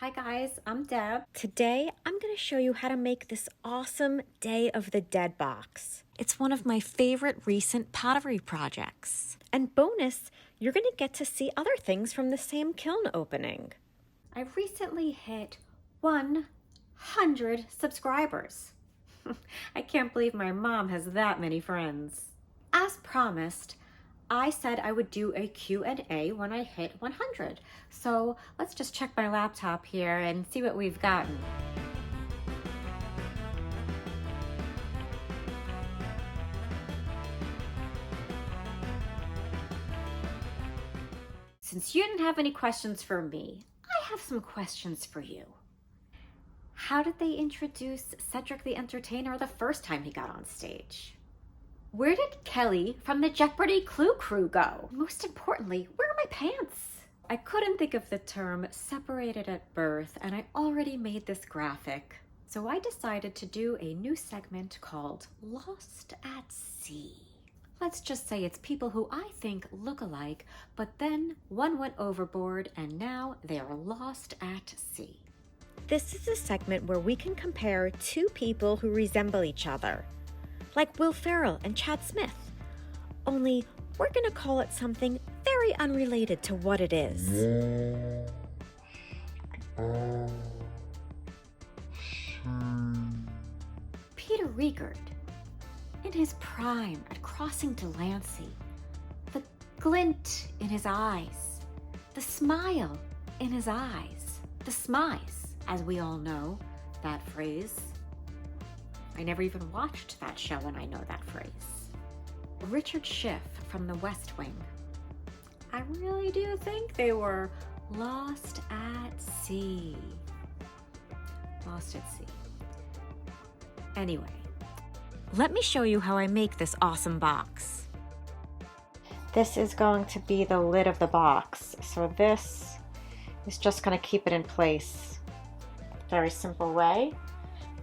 Hi guys, I'm Deb. Today, I'm going to show you how to make this awesome Day of the Dead box. It's one of my favorite recent pottery projects. And bonus, you're going to get to see other things from the same kiln opening. I recently hit 100 subscribers. I can't believe my mom has that many friends. As promised, I said I would do a Q&A when I hit 100. So let's just check my laptop here and see what we've gotten. Since you didn't have any questions for me, I have some questions for you. How did they introduce Cedric the Entertainer the first time he got on stage? Where did Kelly from the Jeopardy Clue Crew go? Most importantly, where are my pants? I couldn't think of the term separated at birth, and I already made this graphic. So I decided to do a new segment called Lost at Sea. Let's just say it's people who I think look alike, but then one went overboard and now they are lost at sea. This is a segment where we can compare two people who resemble each other, like Will Ferrell and Chad Smith. Only we're gonna call it something very unrelated to what it is. Peter Riegert, in his prime at crossing Delancey, the glint in his eyes, the smile in his eyes, the smize, as we all know that phrase. I never even watched that show and I know that phrase. Richard Schiff from The West Wing. I really do think they were lost at sea. Lost at sea. Anyway, let me show you how I make this awesome box. This is going to be the lid of the box. So this is just going to keep it in place. Very simple way.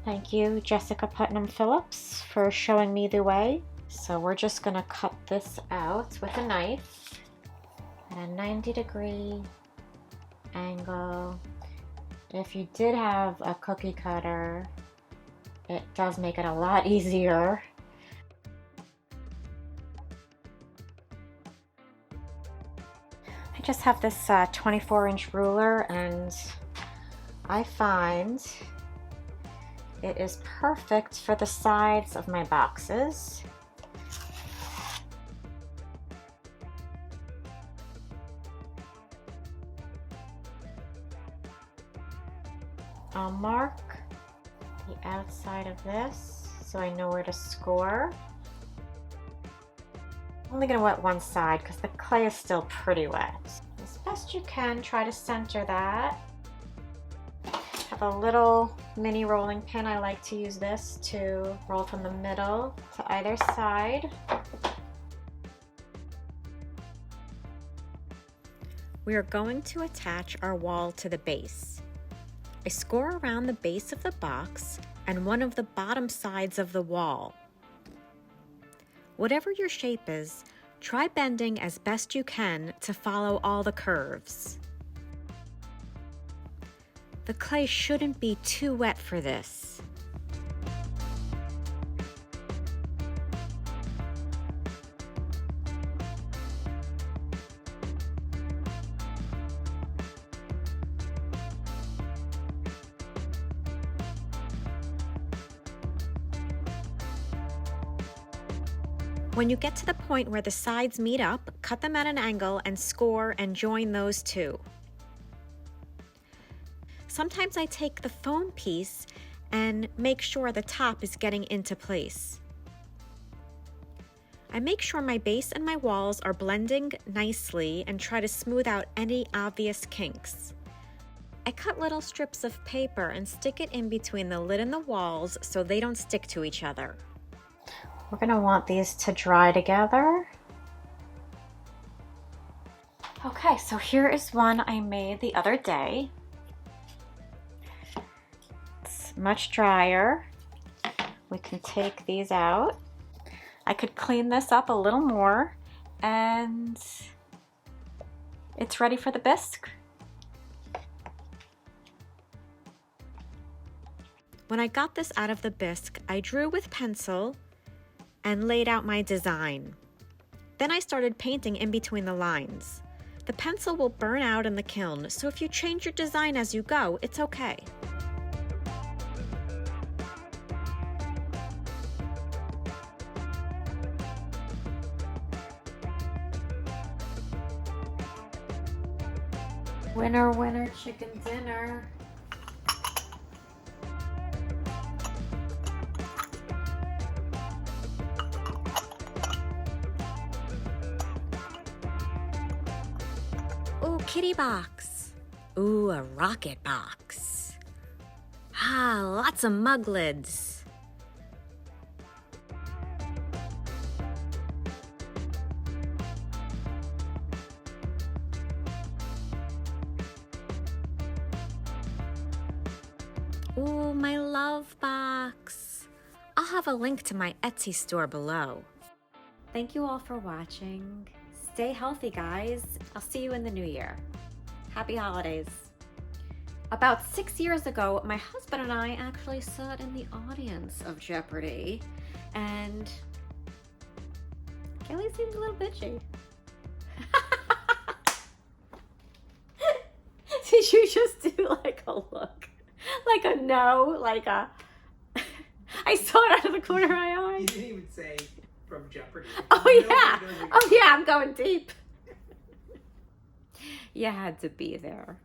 Thank you, Jessica Putnam Phillips, for showing me the way. So we're just gonna cut this out with a knife at a 90-degree angle. If you did have a cookie cutter, it does make it a lot easier. I just have this 24-inch ruler, and I find it is perfect for the sides of my boxes. I'll mark the outside of this so I know where to score. I'm only going to wet one side because the clay is still pretty wet. As best you can, try to center that. Have a little mini rolling pin. I like to use this to roll from the middle to either side. We are going to attach our wall to the base. I score around the base of the box and one of the bottom sides of the wall. Whatever your shape is, try bending as best you can to follow all the curves. The clay shouldn't be too wet for this. When you get to the point where the sides meet up, cut them at an angle and score and join those two. Sometimes I take the foam piece and make sure the top is getting into place. I make sure my base and my walls are blending nicely and try to smooth out any obvious kinks. I cut little strips of paper and stick it in between the lid and the walls so they don't stick to each other. We're going to want these to dry together. Okay, so here is one I made the other day. It's much drier. We can take these out. I could clean this up a little more and it's ready for the bisque. When I got this out of the bisque, I drew with pencil and laid out my design. Then I started painting in between the lines. The pencil will burn out in the kiln, so if you change your design as you go, it's okay. Winner, winner, chicken dinner. Ooh, kitty box. Ooh, a rocket box. Ah, lots of mug lids. Ooh, my love box. I'll have a link to my Etsy store below. Thank you all for watching. Stay healthy, guys. I'll see you in the new year. Happy holidays. About 6 years ago, my husband and I actually sat in the audience of Jeopardy, and Kelly seemed a little bitchy. Did you just do like a look? Like a no? Like a... I saw it out of the corner of my eye. You didn't even say from Jeopardy. Oh yeah. Oh yeah, I'm going deep. You had to be there.